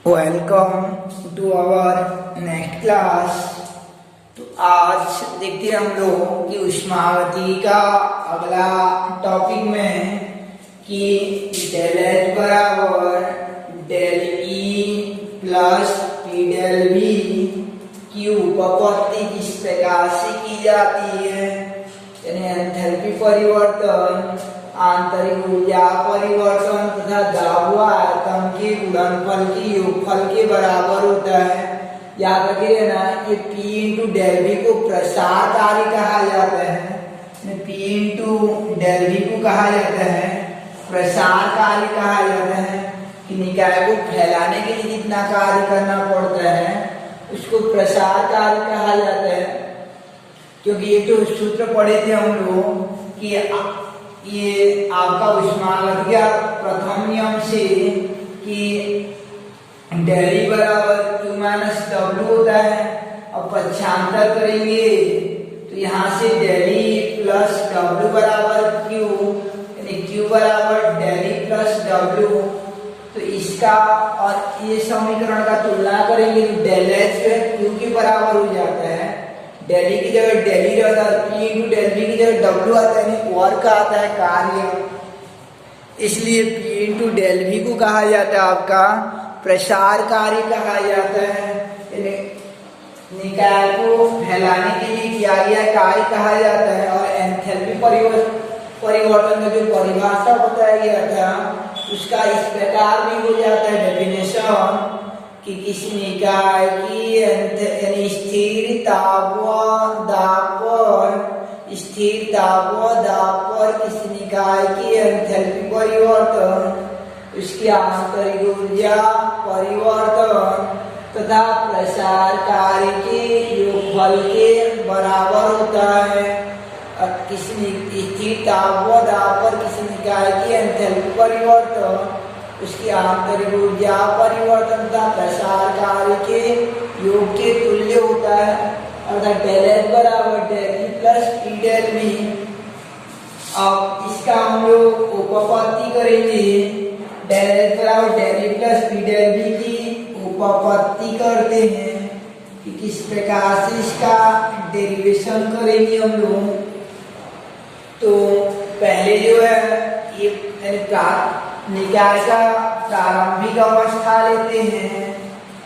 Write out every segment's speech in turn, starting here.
Welcome to our next class. तो आज देखते हैं हम लोग कि ऊष्मागतिकी का अगला टॉपिक में कि डेल एच बराबर del E plus P del V की उपपत्ति किस प्रकार से की जाती है, यानी एंथैल्पी परिवर्तन, आंतरिक ऊर्जा परिवर्तन तथा दाब आयतन के गुणनफल के योगफल के बराबर होता है। याद रखिए ना, ये P इंटू डेल वी को प्रसार कार्य कहा जाता है। P इंटू डेल वी को कहा जाता है प्रसार कार्य कहा जाता है कि निकाय को फैलाने के लिए जितना कार्य करना पड़ता है उसको प्रसार कार्य कहा जाता है। क्योंकि ये तो सूत्र पढ़े थे हम लोग कि ये आपका ऊष्मागतिकी का प्रथम नियम से कि डेल ई बराबर Q माइनस डब्ल्यू होता है। अब पक्षांतर करेंगे तो यहाँ से डेल ई प्लस डब्ल्यू बराबर Q, यानी Q बराबर डेल ई प्लस डब्ल्यू। तो इसका और ये समीकरण का तुलना करेंगे तो डेल एच Q के बराबर हो जाता है। डेल ई की जगह डेल ई रहता है, P इंटू डेल वी की जगह डब्ल्यू आता है, यानी वर्क आता है कार्य। इसलिए P इंटू डेल वी को कहा जाता है आपका प्रसार कार्य कहा जाता है, यानी निकाय को फैलाने के लिए किया गया कार्य कहा जाता है। और एंथैल्पी परिवर्तन का जो परिभाषा बताया गया था उसका इस प्रकार भी हो जाता है डेफिनेशन कि किसी निकाय की यानी स्थिर ताप व दाब पर किसी निकाय की एंथैल्पी परिवर्तन, उसकी आंतरिक ऊर्जा परिवर्तन तथा प्रसार कार्य के योगफल के बराबर होता है। किसी स्थिर ताप व दाब पर किसी निकाय की एंथैल्पी परिवर्तन, उसकी आंतरिक ऊर्जा परिवर्तन तथा प्रसार कार्य के योग के तुल्य होता है। अर्थात डेल एच बराबर del E plus P del V. अब इसका हम लोग उपपत्ति करेंगे, डेल एच बराबर del E plus P del V की उपपत्ति करते हैं कि किस प्रकार से इसका डेरिवेशन करेंगे हम लोग। तो पहले जो है ये निकाय का प्रारंभिक अवस्था लेते हैं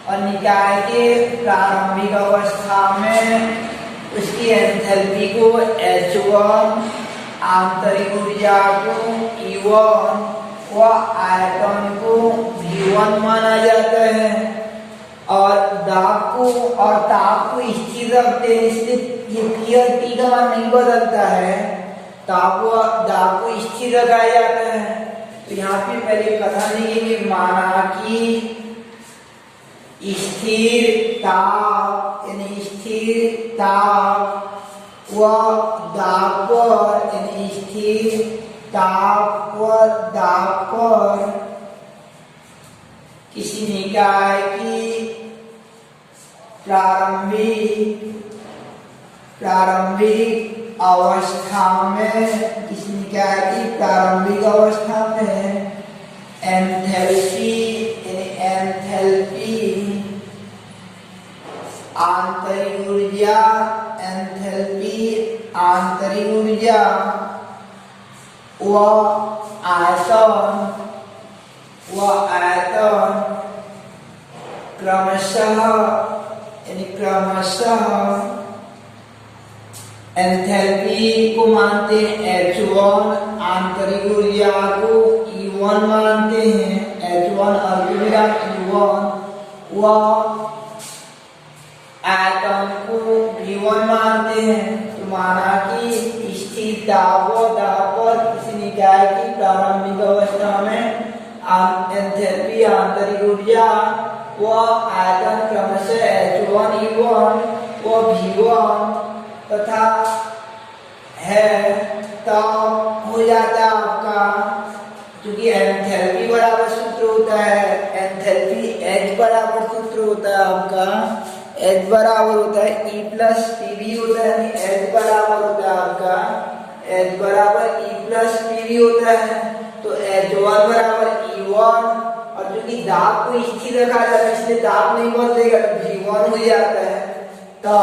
और निकाय के प्रारंभिक अवस्था में उसकी एंथैल्पी को H1, आंतरिक ऊर्जा को E1 व आयतन को V1 माना जाता है और दाब को और ताप को स्थिर रखते हैं। इसलिए ये P और T का मान नहीं बदलता है, दाब को स्थिर रखा जाता है। तो यहाँ पे पहले कथन लिखेंगे, माना कि स्थिर ताप यानी स्थिर ताप व दाब पर यानी स्थिर ताप व दाब पर किसी निकाय की प्रारंभिक अवस्था में, किसी निकाय की प्रारंभिक अवस्था में एंथैल्पी आंतरिक ऊर्जा व आयतन क्रमशः एंथैल्पी को मानते हैं H1, आंतरिक ऊर्जा को E1 मानते हैं, H1 अल्पविराम E1 व आयतन को V1 मानते हैं। तो माना कि स्थिर दाब पर किसी निकाय की प्रारंभिक अवस्था में एंथैल्पी आंतरिक ऊर्जा व आयतन क्रमशः H1 E1 व V1 तथा है, तब हो जाता है आपका, क्योंकि एंथैल्पी बराबर सूत्र होता है, एंथैल्पी H बराबर सूत्र होता है आपका, H बराबर होता है E प्लस पी वी होता है, यानी H बराबर होता है आपका, H बराबर E प्लस पी वी होता है। तो H1 बराबर E1 और जो कि दाब को स्थिर रखा जाता है इसलिए दाब नहीं बदलेगा तो V1 हो जाता है। तो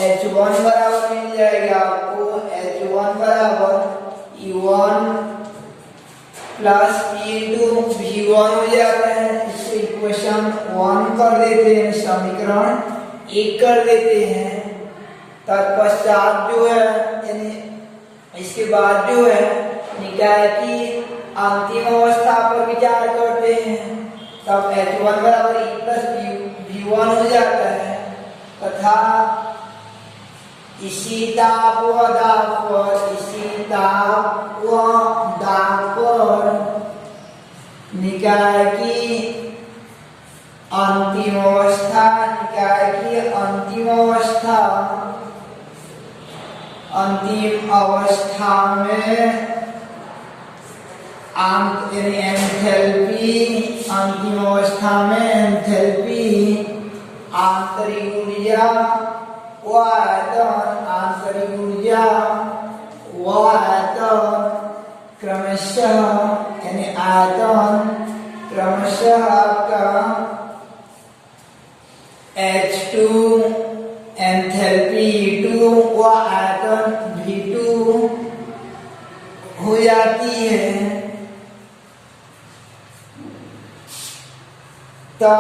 H1 बराबर मिल जाएगा आपको, H1 बराबर E1 प्लस E2 V1 हो जाता है। इसको इक्वेशन 1 कर देते हैं, समीकरण 1 कर देते हैं। तत्पश्चात जो है यानी इसके बाद जो है निकाय की अंतिम अवस्था पर विचार करते हैं, तब H1 बराबर E प्लस V1 हो जाता है तथा इसी ताप व दाब पर निकाय की अंतिम अवस्था में एंथैल्पी आंतरिक ऊर्जा व आयतन क्रमशः आपका H2 एंथैल्पी E2 व आयतन V2 हो जाती है। तो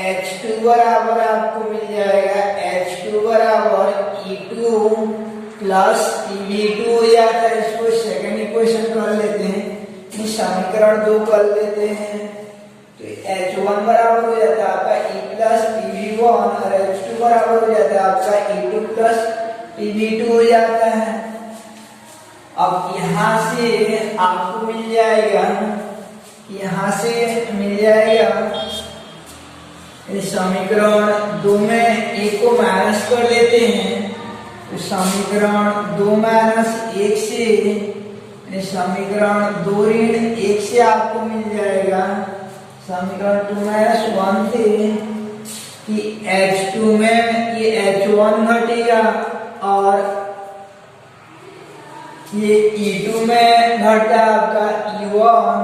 H2 बराबर आपको मिल जाएगा, H2 बराबर E2 प्लस V2 हो जाता है। इसको सेकंड इक्वेशन कर लेते हैं, समीकरण 2 कर लेते हैं। तो H1 बराबर हो जाता है आपका E प्लस PV1 और H2 बराबर हो जाता है आपका E2 प्लस PV2 हो जाता है। अब यहाँ से आपको मिल जाएगा, समीकरण 2 में 1 को माइनस कर लेते हैं। तो समीकरण 2 माइनस 1 से समीकरण 2 ऋण 1 से आपको मिल जाएगा समीकरण 2 माइनस 1 से कि H2 में ये H1 घटेगा और ये E2 में घटा आपका E1,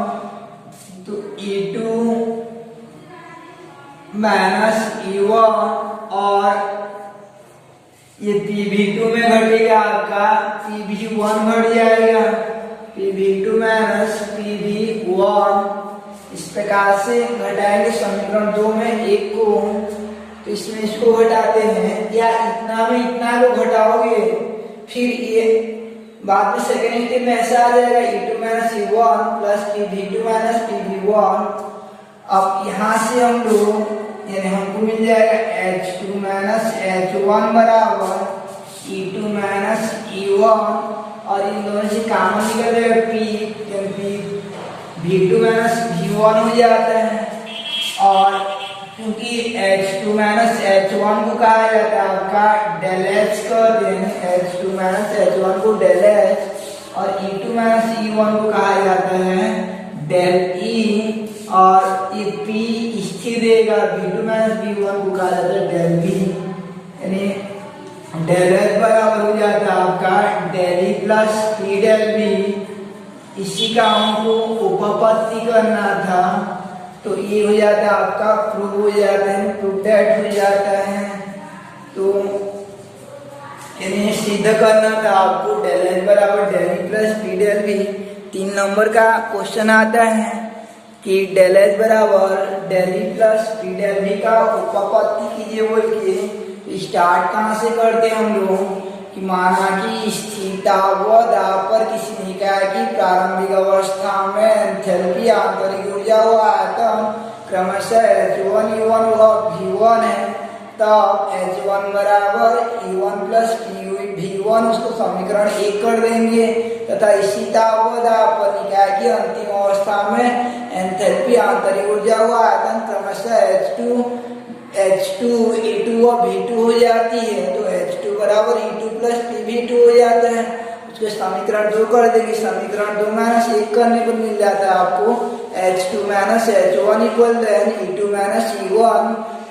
तो E2 माइनस E1 और ये PV2 में घटेगा आपका PV1 घट जाएगा, PV2 माइनस PV1। इस प्रकार से घटाएंगे समीकरण 2 में 1 को, तो इसमें इसको घटाते हैं, या इतना में इतना को घटाओगे फिर ये बाद में सेकेंड स्टेप में ऐसा आ जाएगा E2 minus E1 plus PV2 minus PV1। अब यहाँ से हम लोग यानी हमको मिल जाएगा H2 माइनस H1 बराबर E2 माइनस E1 और इन दोनों से कॉमन निकल जाएगा V2 माइनस V1 हो जाता है। और क्योंकि H2 माइनस H1 को कहा जाता है आपका डेल H कर दें, H2 माइनस H1 को डेल H और E2 माइनस E1 को कहा जाता है डेल E और ये P स्थिर रहेगा, V2 माइनस V1 को कहा जाता है डेल V, यानी डेल H बराबर हो जाता है आपका del E plus P del V। इसी का हमको उपपत्ति करना था, तो ये हो जाता है आपका प्रूव हो जाता है, प्रूवड हो जाता है। तो यानी सिद्ध करना था आपको डेल H बराबर del E plus P del V। 3 number का क्वेश्चन आता है कि डेल H बराबर del E plus P del V का उपपत्ति कीजिए बोल के। स्टार्ट कहाँ से करते हम लोग कि माना कि स्थिरता व दाब पर किसी निकाय की प्रारंभिक अवस्था में एंथैल्पी आंतरिक ऊर्जा व आयतन क्रमशः H1 E1 व V1 है, तब H1 बराबर E1 प्लस V1 उसको समीकरण 1 कर देंगे तथा इसी ताप व दाब पर निकाय की अंतिम अवस्था में एंथैल्पी आंतरिक ऊर्जा व आयतन क्रमशः H2 E2 व V2 हो जाती है। तो H2 बराबर E2 प्लस PV2 हो जाता है। उसके समीकरण 2 कर देंगे, समीकरण 2 माइनस 1 करने पर मिल जाता है आपको H2 minus H1 equal E2 minus E1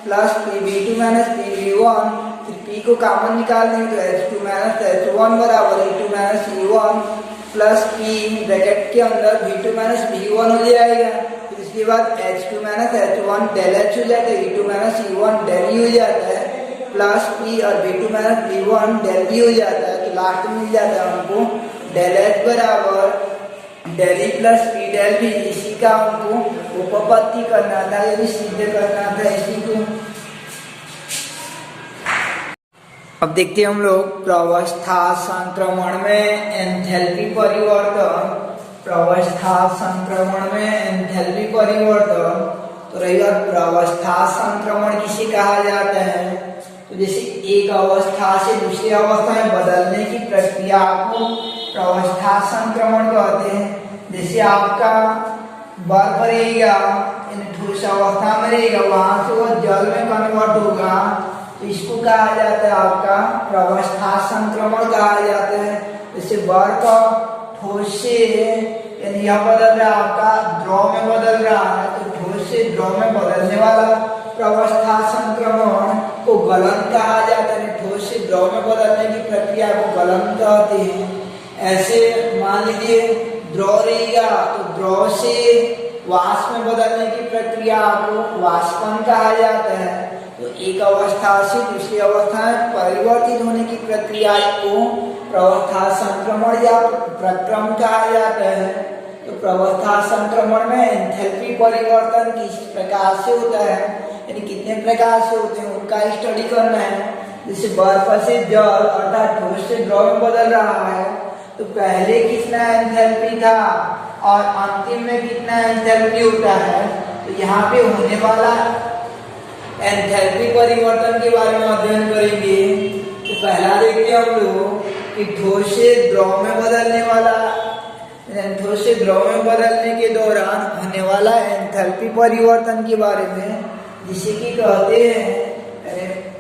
plus PV2 minus PV1। फिर P को कॉमन निकाल देंगे तो H2 माइनस H1 बराबर E2 minus E1 plus P bracket के अंदर V2 माइनस V1 हो जाएगा। फिर इसके बाद H2 minus H1 del H हो जाता है, E2 minus E1 del E हो जाता है, प्लस पी और V2 minus V1 del V हो जाता है। तो लास्ट में मिल जाता है हमको डेल H बराबर del E plus P del V। इसी का हमको उपपत्ति करना था, यानी सिद्ध करना था इसी को। अब देखते हैं हम लोग प्रावस्था संक्रमण में एंथैल्पी परिवर्तन। प्रावस्था संक्रमण में एंथैल्पी परिवर्तन। तो रही बात प्रावस्था संक्रमण किसे कहा जाता है, तो जैसे एक अवस्था से दूसरी अवस्था में बदलने की प्रक्रिया को प्रावस्था संक्रमण कहते हैं। जैसे आपका बर्फ रहेगा, ठोस अवस्था में रहेगा, वहां से वो जल में कन्वर्ट होगा, तो इसको कहा जाता है आपका प्रावस्था संक्रमण कहा जाता है। जैसे बर्फ ठोस से, यानी यह बदल रहा है आपका द्रव में बदल रहा है, तो ठोस से द्रव में बदलने वाला प्रावस्था संक्रमण को गलन कहा जाता है। ठोस से द्रव में बदलने की प्रक्रिया को गलन कहते हैं। ऐसे मान लीजिए द्रव रहेगा, तो द्रव से वाष्प में बदलने की प्रक्रिया को वाष्पन कहा जाता है। तो एक अवस्था से दूसरी अवस्था में परिवर्तित होने की प्रक्रिया को प्रावस्था संक्रमण या प्रक्रम कहा जाता है। तो प्रावस्था संक्रमण में एंथैल्पी परिवर्तन किस प्रकार से होता है, यानी कितने प्रकार से होते हैं उनका स्टडी करना है। जैसे बर्फ से जल अर्थात ठोस से द्रव में बदल रहा है, तो पहले कितना एंथैल्पी था और अंतिम में कितना एंथैल्पी होता है। तो यहाँ पे होने वाला एंथैल्पी परिवर्तन के बारे में अध्ययन करेंगे। तो पहला देखते हैं हम लोग कि ठोस से द्रव में बदलने वाला, ठोस से द्रव में बदलने के दौरान होने वाला एंथैल्पी परिवर्तन के बारे में, जिसे कि कहते हैं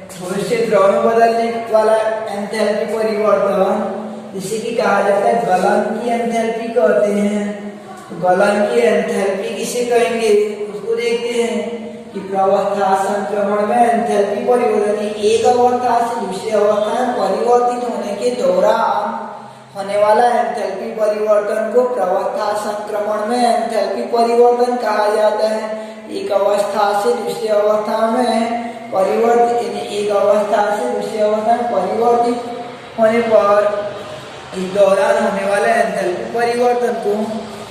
ठोस से द्रव में बदलने वाला एंथैल्पी परिवर्तन, जिसे कि कहा जाता है गलन की एंथैल्पी कहते हैं। तो गलन की एंथैल्पी किसे कहेंगे उसको देखते हैं कि प्रावस्था संक्रमण में एंथैल्पी परिवर्तन, एक अवस्था से दूसरी अवस्था में परिवर्तित होने के दौरान होने वाला एंथैल्पी परिवर्तन को प्रावस्था संक्रमण में एंथैल्पी परिवर्तन कहा जाता है। एक अवस्था से दूसरी अवस्था में परिवर्तित, यानी एक अवस्था से दूसरी अवस्था में परिवर्तित होने पर इस दौरान होने वाले एंथैल्पी परिवर्तन को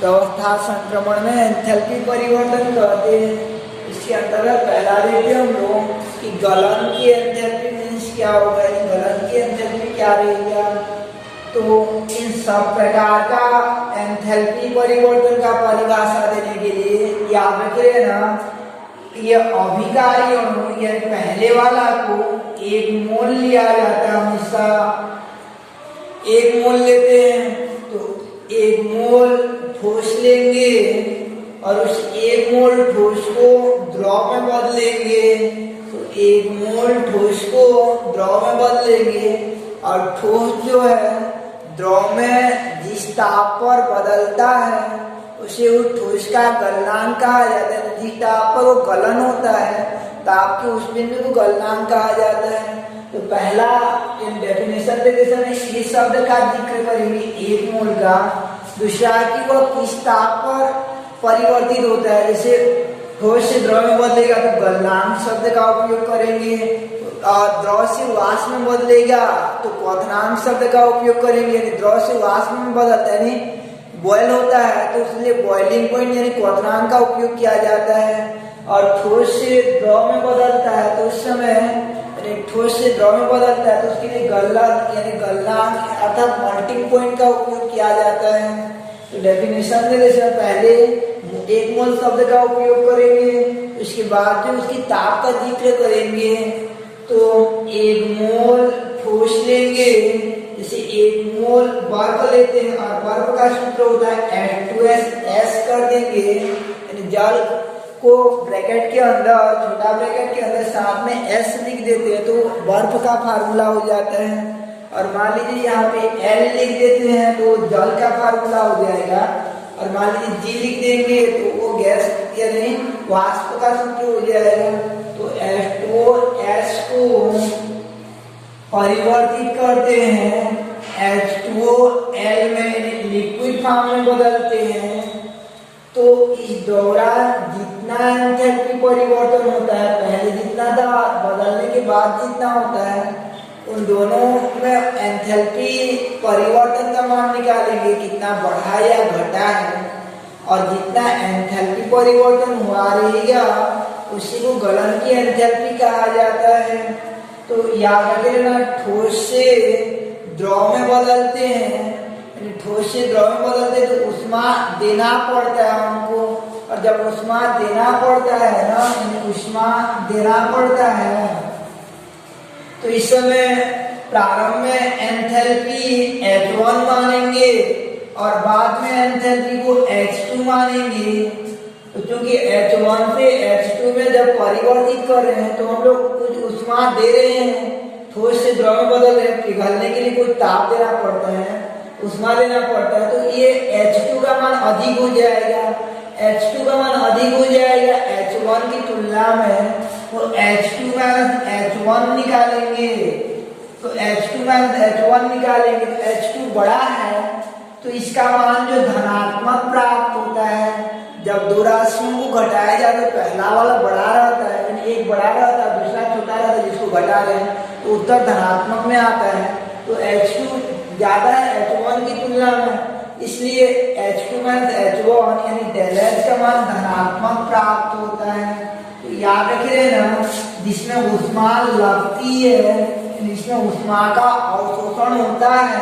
प्रावस्था संक्रमण में एंथैल्पी परिवर्तन कहते हैं। इसके अंतर्गत पहला देखते हैं हम लोग कि गलन की एंथैल्पी मीन्स क्या होगा, गलन की एंथैल्पी क्या रहेगा। तो इन सब प्रकार का एंथैल्पी परिवर्तन का परिभाषा देने के लिए याद रखिए ना, ये अभिकारी अणु यानी पहले वाला को एक मोल लिया जाता है। हमेशा एक मोल लेते हैं, तो एक मोल ठोस लेंगे और उस एक मोल ठोस को द्रव में बदलेंगे। तो एक मोल ठोस को द्रव में बदलेंगे और ठोस जो है द्रव में जिस ताप पर बदलता है उसे उस ठोस का गलनांक कहा जाता है। जिस ताप पर वो गलन होता है, ताप के उस बिंदु को गलनांक कहा जाता है। तो पहला डेफिनेशन देते समय इस शब्द का जिक्र करेंगे एक मोल का। दूसरा कि वह किस ताप पर परिवर्तित होता है, जैसे ठोस से द्रव में बदलेगा तो गलनांक शब्द का उपयोग करेंगे, और द्रव से वाष्प में बदलेगा तो क्वथनांक शब्द का उपयोग करेंगे। द्रव से वाष्प में बदलता है, यानी बॉयल होता है तो इसलिए बॉइलिंग पॉइंट यानी क्वथनांक का उपयोग किया जाता है। और ठोस से द्रव में बदलता है तो उस समय ठोस से द्रव में बदलता है तो उसके लिए गलनांक यानी गलनांक अर्थात मेल्टिंग पॉइंट का उपयोग किया जाता है। तो डेफिनेशन देने से पहले एक मोल शब्द का उपयोग करेंगे, उसके बाद जो उसकी ताप का जिक्र करेंगे। तो एक मोल ठोस लेंगे, जैसे एक मोल बर्फ लेते हैं और बर्फ का सूत्र होता है H2S, S कर देंगे यानी जल को ब्रैकेट के अंदर, छोटा ब्रैकेट के अंदर साथ में S लिख देते हैं तो बर्फ का फार्मूला हो जाता है। और मान लीजिए यहाँ पे L लिख देते हैं तो जल का फार्मूला हो जाएगा। और मान लीजिए G लिख देंगे तो वो गैस यानी वाष्प का सूत्र हो जाएगा। तो H2S को परिवर्तित करते हैं H2L में, ऊष्मा में बदलते हैं तो इस दौरान जितना एंथैल्पी परिवर्तन होता है, पहले जितना था बदलने के बाद जितना होता है, उन दोनों में एंथैल्पी परिवर्तन का मान निकालेंगे कितना बढ़ा या घटा है। और जितना एंथैल्पी परिवर्तन हुआ रहेगा उसी को गलन की एंथैल्पी कहा जाता है। तो याद रखना, ठोस से द्रव में बदलते हैं, ठोस से द्रव में बदलते हैं तो ऊष्मा देना पड़ता है हमको। और जब ऊष्मा देना पड़ता है ना, ऊष्मा देना पड़ता है तो इस समय प्रारंभ में एंथैल्पी H1 मानेंगे और बाद में एंथैल्पी को H2 मानेंगे। तो क्योंकि H1 से H2 में जब परिवर्तित कर रहे हैं तो हम लोग कुछ ऊष्मा दे रहे हैं, ठोस से द्रव में बदल रहे हैं, पिघलने के लिए कुछ ताप देना पड़ता है, ऊष्मा देना पड़ता है। तो ये H2 का मान अधिक हो जाएगा, H2 का मान अधिक हो जाएगा H1 की तुलना में। तो H2 माइनस H1 निकालेंगे, तो H2 माइनस H1 निकालेंगे तो H2 बड़ा है तो इसका मान जो धनात्मक प्राप्त होता है। जब दो राशियों को घटाया जाए तो पहला वाला बड़ा रहता है, यानी एक बड़ा रहता है दूसरा छोटा रहता है, जिसको घटा रहे हैं तो उत्तर धनात्मक में आता है। तो H2 ज्यादा है H1 की तुलना में, इसलिए H2 माइनस H1 यानी डेल H का मान धनात्मक प्राप्त होता है। तो याद रखिए ना, जिसमें ऊष्मा लगती है, जिसमें ऊष्मा का अवशोषण होता है,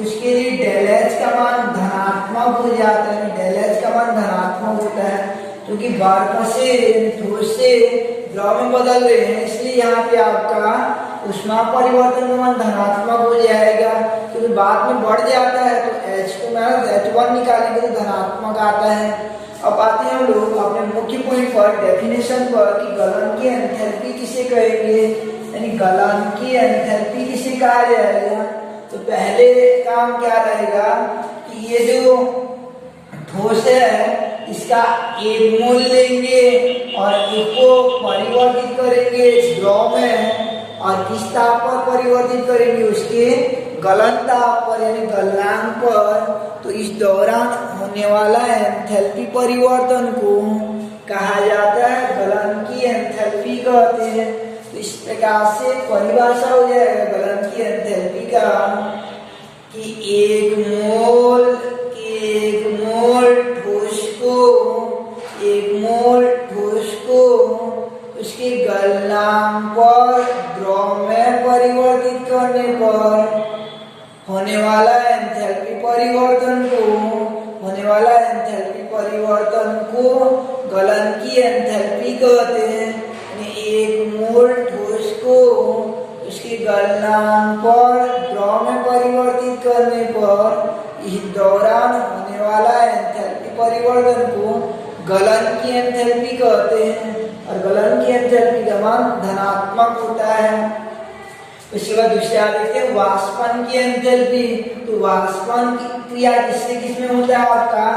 उसके लिए डेल H का मान धनात्मक हो जाता है, डेल H का मान धनात्मक होता है। क्योंकि बर्फ से ठोस से द्रव में बदल रहे हैं, इसलिए यहाँ पे आपका ऊष्मा परिवर्तन का मान धनात्मक हो जाएगा। क्योंकि बाद में बढ़ जाता है तो H2 माइनस H1 निकालेंगे तो धनात्मक आता है। अब आते हैं हम लोग अपने मुख्य पॉइंट पर, डेफिनेशन पर, कि गलन की एंथैल्पी किसे कहेंगे, यानी गलन की एंथैल्पी किसे कहा जाएगा। तो पहले काम क्या रहेगा कि ये जो ठोस है इसका एक मोल लेंगे और इसको परिवर्तित करेंगे द्रव में, और किस ताप पर परिवर्तित करेंगे, उसके गलन ताप पर यानी गलनांक पर। तो इस दौरान होने वाला एंथैल्पी परिवर्तन को कहा जाता है गलन की एंथैल्पी कहते हैं। तो इस प्रकार से परिभाषा हो जाएगा गलन की एंथैल्पी का कि एक मोल ठोस को उसके गलनांक पर द्रव में परिवर्तित करने पर होने वाला एंथैल्पी परिवर्तन को गलन की एंथैल्पी कहते हैं। एक मोल ठोस को उसके गलनांक पर द्रव में परिवर्तित करने पर इस दौरान होने वाला एंथैल्पी परिवर्तन को गलन की एंथैल्पी कहते हैं। और गलन की एंथैल्पी का मान धनात्मक होता है। उसके बाद दूसरा देखते हैं वाष्पन की एंथैल्पी। तो वाष्पन की क्रिया किसमें होता है आपका,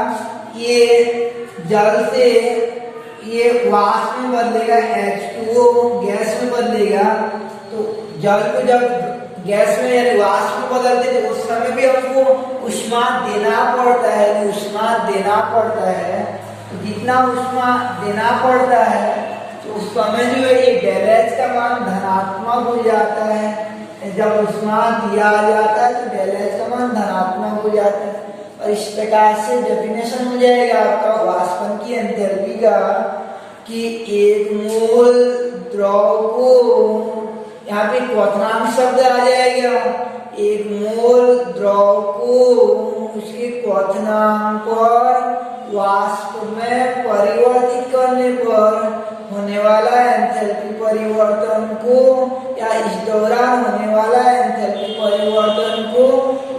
ये जल से ये वाष्प में बदलेगा, H2O गैस में बदलेगा। तो जल को जब गैस में यानी वाष्प में बदलते तो उस समय भी हमको ऊष्मा देना पड़ता है। तो जितना ऊष्मा देना पड़ता है तो उस समय जो है ये डेल H का मान धनात्मक हो जाता है। जब ऊष्मा दिया जाता है तो डेल H का मान धनात्मक हो जाता है। और इस प्रकार से डेफिनेशन हो जाएगा आपका वाष्पन की एंथैल्पी का कि एक मोल द्रव को, यहाँ पे क्वथनांक शब्द आ जाएगा, एक मोल द्रव को उसके क्वथनांक पर वाष्प में परिवर्तित करने पर होने वाला एंथैल्पी परिवर्तन को, या इस दौरान होने वाला एंथैल्पी परिवर्तन को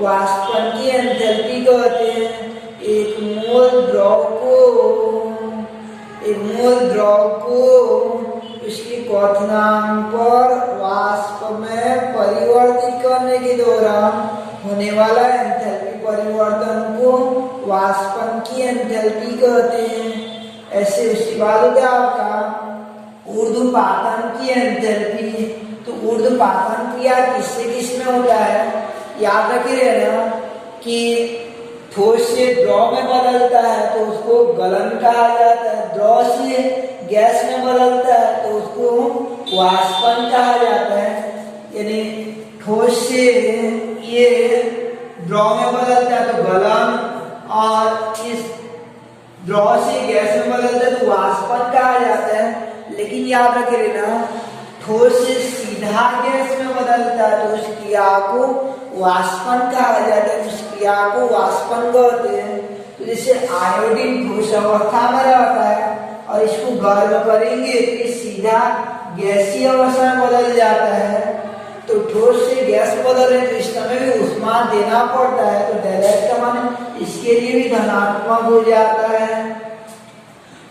वाष्पन की एंथैल्पी कहते हैं। एक मोल द्रव को उसके क्वथनांक पर वाष्प में परिवर्तित करने के दौरान होने वाला एंथैल्पी परिवर्तन को वाष्पन की एंथैल्पी कहते हैं। ऐसे उसके बाद होता है आपका ऊर्ध्वपातन की एंथैल्पी। तो ऊर्ध्वपातन क्रिया किसमें होता है, याद रखिए ना कि ठोस से द्रव में बदलता है तो उसको गलन कहा जाता है, द्रव से गैस में बदलता है तो उसको वाष्पन कहा जाता है। यानी ठोस से ये द्रव में बदलता है तो गलन, और इस द्रव से गैस में बदलता है तो वाष्पन कहा जाता है। लेकिन याद रखे लेना, ठोस से सीधा गैस में बदलता है तो उस क्रिया को वाष्पन कहा जाता है, उस क्रिया को वाष्पन कहते हैं। तो जैसे आयोडीन ठोस अवस्था में रहता है और इसको गर्म करेंगे तो ये सीधा गैसीय अवस्था में बदल जाता है। तो ठोस से गैस बदल रहे तो इस समय भी ऊष्मा देना पड़ता है, तो डेलेट का मान इसके लिए भी धनात्मक हो जाता है।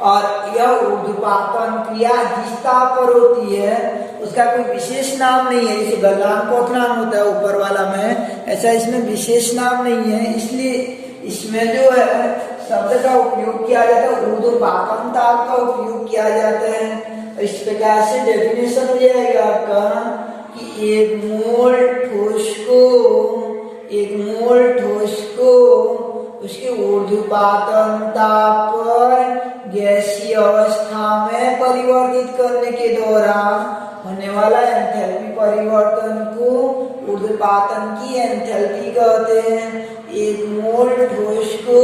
और यह ऊर्ध्वपातन क्रिया जिस ताप पर होती है उसका कोई विशेष नाम नहीं है, जैसे गलनांक क्वथनांक होता है ऊपर वाला में, ऐसा इसमें विशेष नाम नहीं है। इसलिए इसमें जो है शब्द का उपयोग किया जाता है, ऊर्ध्वपातन ताप का उपयोग किया जाता है। इस प्रकार से डेफिनेशन हो जाएगा आपका कि एक मोल ठोस को उसके ऊर्ध्वपातन ताप पर गैसीय अवस्था में परिवर्तित करने के दौरान होने वाला एंथैल्पी परिवर्तन को ऊर्ध्वपातन की एंथैल्पी कहते हैं। एक मोल ठोस को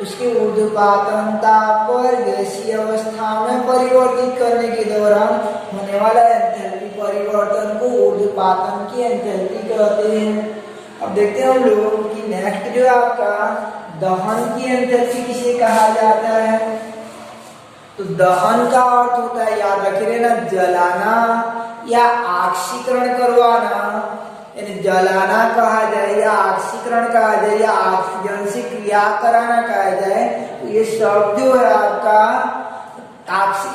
उसके ऊर्ध्वपातन ताप पर गैसीय अवस्था में परिवर्तित करने के दौरान होने वाला एंथैल्पी परिवर्तन को ऊर्ध्वपातन की एंथैल्पी कहते हैं। अब देखते हैं हम लोग कि नेक्स्ट जो है आपका दहन की एंथैल्पी किसे कहा जाता है। तो दहन का अर्थ होता है, याद रखिए ना, जलाना या ऑक्सीकरण करवाना। यानी जलाना कहा जाए या ऑक्सीकरण कहा जाए या ऑक्सीजन से क्रिया कराना कहा जाए, तो ये सब जो है आपका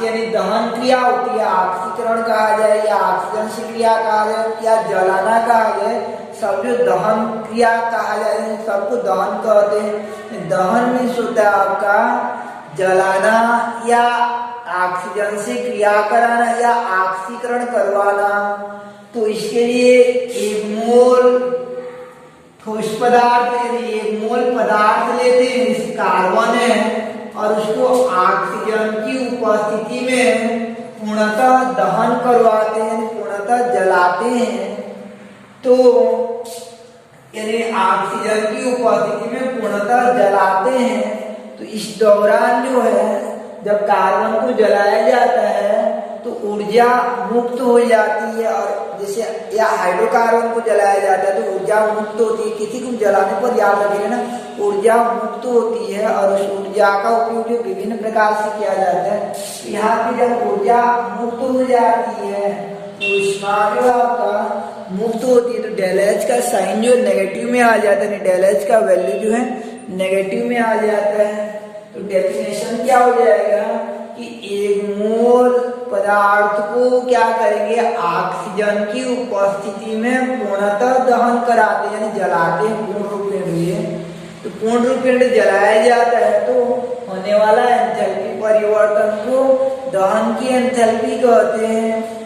यानी दहन क्रिया होती है। ऑक्सीकरण कहा जाए या ऑक्सीजन से क्रिया कहा जाए या जलाना कहा जाए, सब जो दहन क्रिया कहा जाए सबको दहन कहते हैं। दहन मीन्स होता है आपका जलाना या ऑक्सीजन से क्रिया कराना या ऑक्सीकरण करवाना। तो इसके लिए एक मोल ठोस पदार्थ यानी एक मोल पदार्थ लेते हैं, जैसे कार्बन है, और उसको ऑक्सीजन की उपस्थिति में पूर्णतः दहन करवाते हैं, पूर्णतः जलाते हैं। तो यानी ऑक्सीजन की उपस्थिति में पूर्णतः जलाते हैं। तो इस दौरान जो है जब कार्बन को जलाया जाता है तो ऊर्जा मुक्त हो जाती है, और जैसे या हाइड्रोकार्बन को जलाया जाता है तो ऊर्जा मुक्त होती है। किसी को जलाने पर याद रखिए ना, ऊर्जा मुक्त होती है और उस ऊर्जा का उपयोग जो विभिन्न प्रकार से किया जाता है। यहाँ पे जब ऊर्जा मुक्त हो जाती है तो ऊष्मा जो आपका मुक्त होती है तो डेल एच का साइन जो नेगेटिव में आ जाता है, डेल एच का वैल्यू जो है नेगेटिव में आ जाता है। तो डेफिनेशन क्या हो जाएगा कि एक मोल पदार्थ को क्या करेंगे, ऑक्सीजन की उपस्थिति में पूर्णतः दहन कराते हैं, यानी जलाते हैं पूर्ण रूपेण में। तो पूर्ण रूपेण जलाया जाता है तो होने वाला एंथैल्पी परिवर्तन को दहन की एंथैल्पी कहते हैं।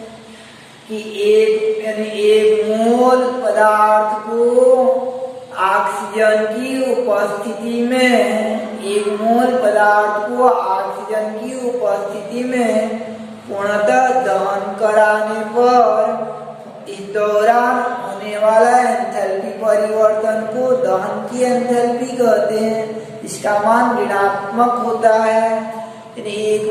कि एक मोल पदार्थ को ऑक्सीजन की उपस्थिति में, एक मोल पदार्थ को ऑक्सीजन की उपस्थिति में पूर्णतः दहन कराने पर इस दौरान होने वाला एंथैल्पी परिवर्तन को दहन की एंथैल्पी कहते हैं। इसका मान ऋणात्मक होता है। एक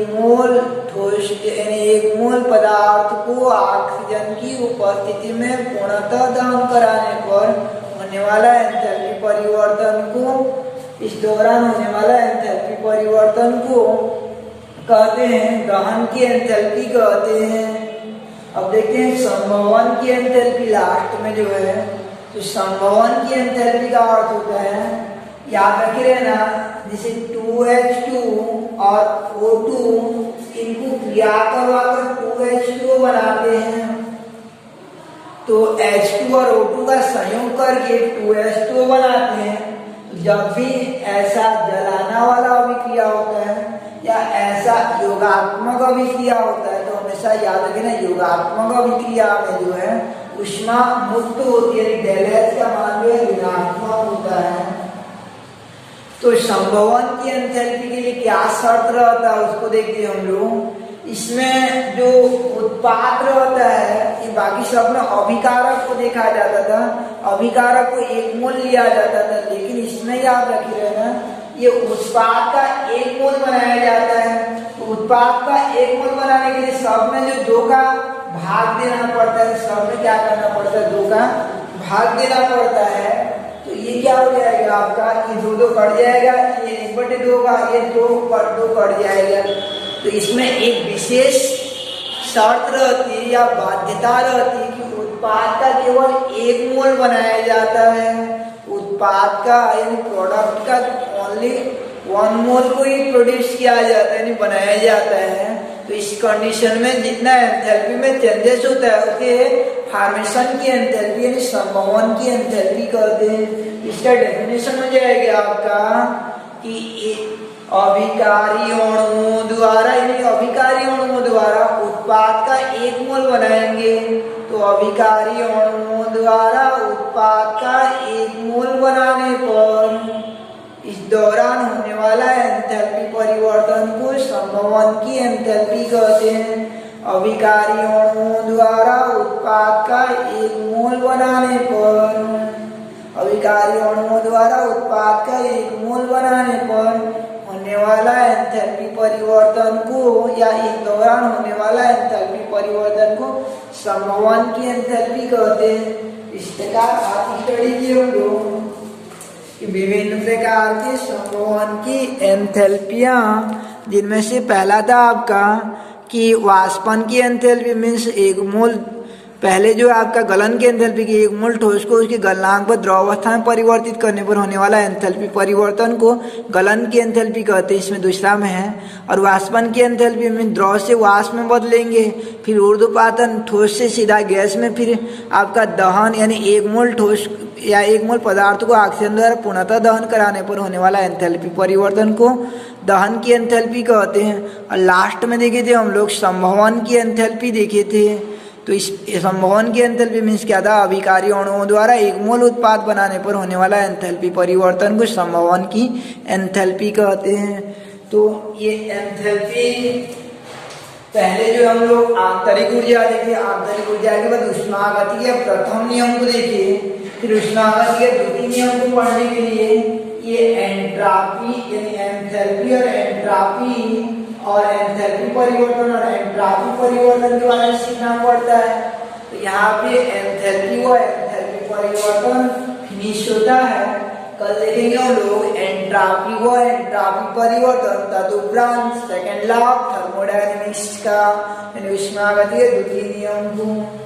मोल पदार्थ को ऑक्सीजन की उपस्थिति में पूर्णतः दहन कराने पर होने वाला एंथैल्पी परिवर्तन को, इस दौरान होने वाला एंथैल्पी परिवर्तन को कहते हैं दहन की एंथैल्पी कहते हैं। अब देखते हैं संभवन की एंथैल्पी लास्ट में जो है। तो संभवन की एंथैल्पी का अर्थ होता है, याद रखिए ना, जैसे 2H2 और O2 इनको क्रिया करवाकर 2H2 बनाते हैं। तो H2 और O2 का संयोग करके 2H2 बनाते हैं। जब भी ऐसा जलाना वाला अभिक्रिया होता है या ऐसा योगात्मक अभिक्रिया होता है तो हमेशा याद रखना, योगात्मक अभिक्रिया में जो है ऊष्मा मुक्त होती है, डेल एच का मान जो है ऋणात्मक होता है। तो संभवन की एंथैल्पी के लिए क्या शर्त रहता है उसको देखते हैं हम लोग। इसमें जो उत्पाद रहता है ये बाकी सब में अभिकारक को देखा जाता था, अभिकारक को एक मोल लिया जाता था, लेकिन इसमें याद रखिए ना ये उत्पाद का एक मोल बनाया जाता है। तो उत्पाद का एक मोल बनाने के लिए सब में जो 2 का भाग देना पड़ता है, सब में क्या करना पड़ता है 2 का भाग देना पड़ता है। तो ये क्या हो जाएगा आपका, ये 2 कट जाएगा, ये 1/2 का ये 2 कट जाएगा। तो इसमें एक विशेष शर्त रहती है या बाध्यता रहती है कि उत्पाद का केवल 1 मोल बनाया जाता है, उत्पाद का यानी प्रोडक्ट का ओनली 1 मोल को ही प्रोड्यूस किया जाता है, यानी बनाया जाता है। तो इस कंडीशन में जितना एंथैल्पी में चेंजेस होता है उसे फॉर्मेशन की एंथैल्पी यानी संभवन की एंथैल्पी कहते हैं। इसका डेफिनेशन हो जाएगा आपका कि अभिकारी अणुओं द्वारा यानी अभिकारी अणुओं द्वारा उत्पाद का 1 मोल बनाएंगे। तो अभिकारी अणुओं द्वारा उत्पाद का 1 मोल बनाने पर इस दौरान होने वाला एंथैल्पी परिवर्तन को संभवन की एंथैल्पी कहते हैं। अभिकारी अणुओं द्वारा उत्पाद का 1 मोल बनाने पर, अभिकारी अणुओं द्वारा उत्पाद का 1 मोल बनाने पर होने वाला एंथैल्पी परिवर्तन को या इस दौरान होने वाला एंथैल्पी परिवर्तन को संभवन की एंथैल्पी कहते हैं। इस प्रकार आप स्टडी किए लोग कि विभिन्न प्रकार के संभवन की एंथैल्पियां, जिनमें से पहला था आपका कि वाष्पन की एंथैल्पी मीन्स 1 मोल, पहले जो आपका गलन की एंथैल्पी की 1 मोल ठोस को उसके गलनांक पर द्रवावस्था में परिवर्तित करने पर होने वाला एंथैल्पी परिवर्तन को गलन की एंथैल्पी कहते हैं, इसमें दूसरा में है। और वाष्पन की एंथैल्पी में द्रव से वाष्प में बदलेंगे, फिर ऊर्ध्वपातन ठोस से सीधा गैस में, फिर आपका दहन यानी 1 मोल ठोस या 1 मोल पदार्थ को ऑक्सीजन द्वारा पूर्णतः दहन कराने पर होने वाला एंथैल्पी परिवर्तन को दहन की एंथैल्पी कहते हैं। और लास्ट में देखे थे हम लोग संभवन की एंथैल्पी देखे थे। तो इस संभवन की एंथैल्पी मीन्स क्या था, अभिकारी अणुओं द्वारा 1 मोल उत्पाद बनाने पर होने वाला एंथैल्पी परिवर्तन को संभवन की एंथैल्पी कहते हैं। तो ये एंथैल्पी पहले जो हम लोग आंतरिक ऊर्जा देखे, आंतरिक ऊर्जा के बाद उष्मागति के प्रथम नियम को देखिए, फिर उष्मागति के द्वितीय नियम को पढ़ने के लिए ये एंट्रापी यानी एंथैल्पी और एंथैल्पी परिवर्तन और एंट्रापी परिवर्तन के बारे में सीखना पड़ता है। तो यहाँ पे एंथैल्पी व एंथैल्पी परिवर्तन फिनिश होता है। कल देखेंगे हम लोग एंट्रापी व एंट्रापी परिवर्तन, तदुपरांत सेकेंड लॉ ऑफ थर्मोडायनेमिक्स का यानी उष्मागति के द्वितीय नियम को।